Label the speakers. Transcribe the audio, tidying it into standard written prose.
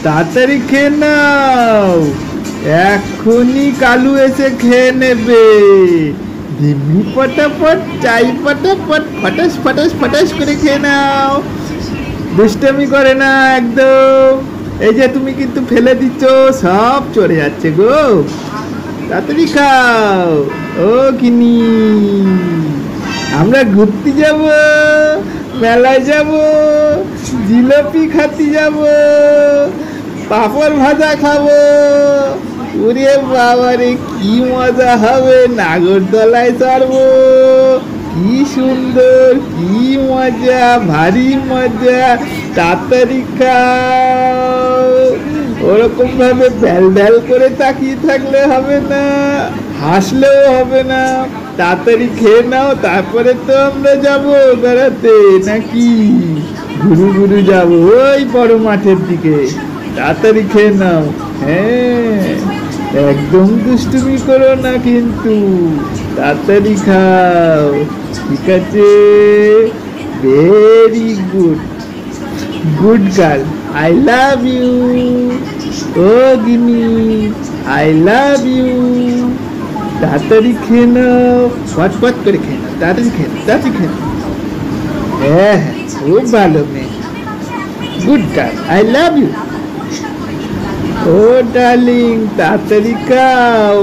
Speaker 1: তাড়াতাড়ি খেয়ে নাও, এখনই কালু এসে খেয়ে নেবে। ধিমি পটাপট, চাই পটাপট, ফটাস ফটাস ফটাস করে খেয়ে নাও। দুষ্টামি করে না একদম। এই যে তুমি কিন্তু ফেলে দিচ্ছ, সব চলে যাচ্ছে গো। তাড়াতাড়ি খাও। ও কিনি, আমরা ঘুরতে যাব, মেলায় যাব, জিলাপি খাতে যাব, পাঁপড় ভাজা খাবো। ওরে বাবারে কি মজা হবে, নাগরদোলায় চড়বো। কি সুন্দর, কি মজা, ভারী মজা। তাড়াতাড়ি খাও। ওরকম ভাবে ভ্যাল ভ্যাল করে তাকিয়ে থাকলে হবে না, হাসলেও হবে না। তাড়াতাড়ি খেয়ে নাও, তারপরে তো আমরা যাবো বেড়াতে, নাকি ঘুরু ঘুরু যাবো ওই বড় মাঠের দিকে। তাড়াতাড়ি খেয়ে নাও। হ্যাঁ, একদম দুষ্টুমি করো না কিন্তু, তাড়াতাড়ি খাও। ঠিক আছে, very good, good girl, I love you. ও গিনি, আই লাভ ইউ। তাড়াতাড়ি খেয়ে নাও, ফটফট করে খেয়ে নাও, তাড়াতাড়ি খেয়ে নাও, তাড়াতাড়ি খেয়ে নাও। হ্যাঁ হ্যাঁ, খুব ভালো মেয়ে, good girl, I love you. ও ডার্লিং, তাড়াতাড়ি খাও।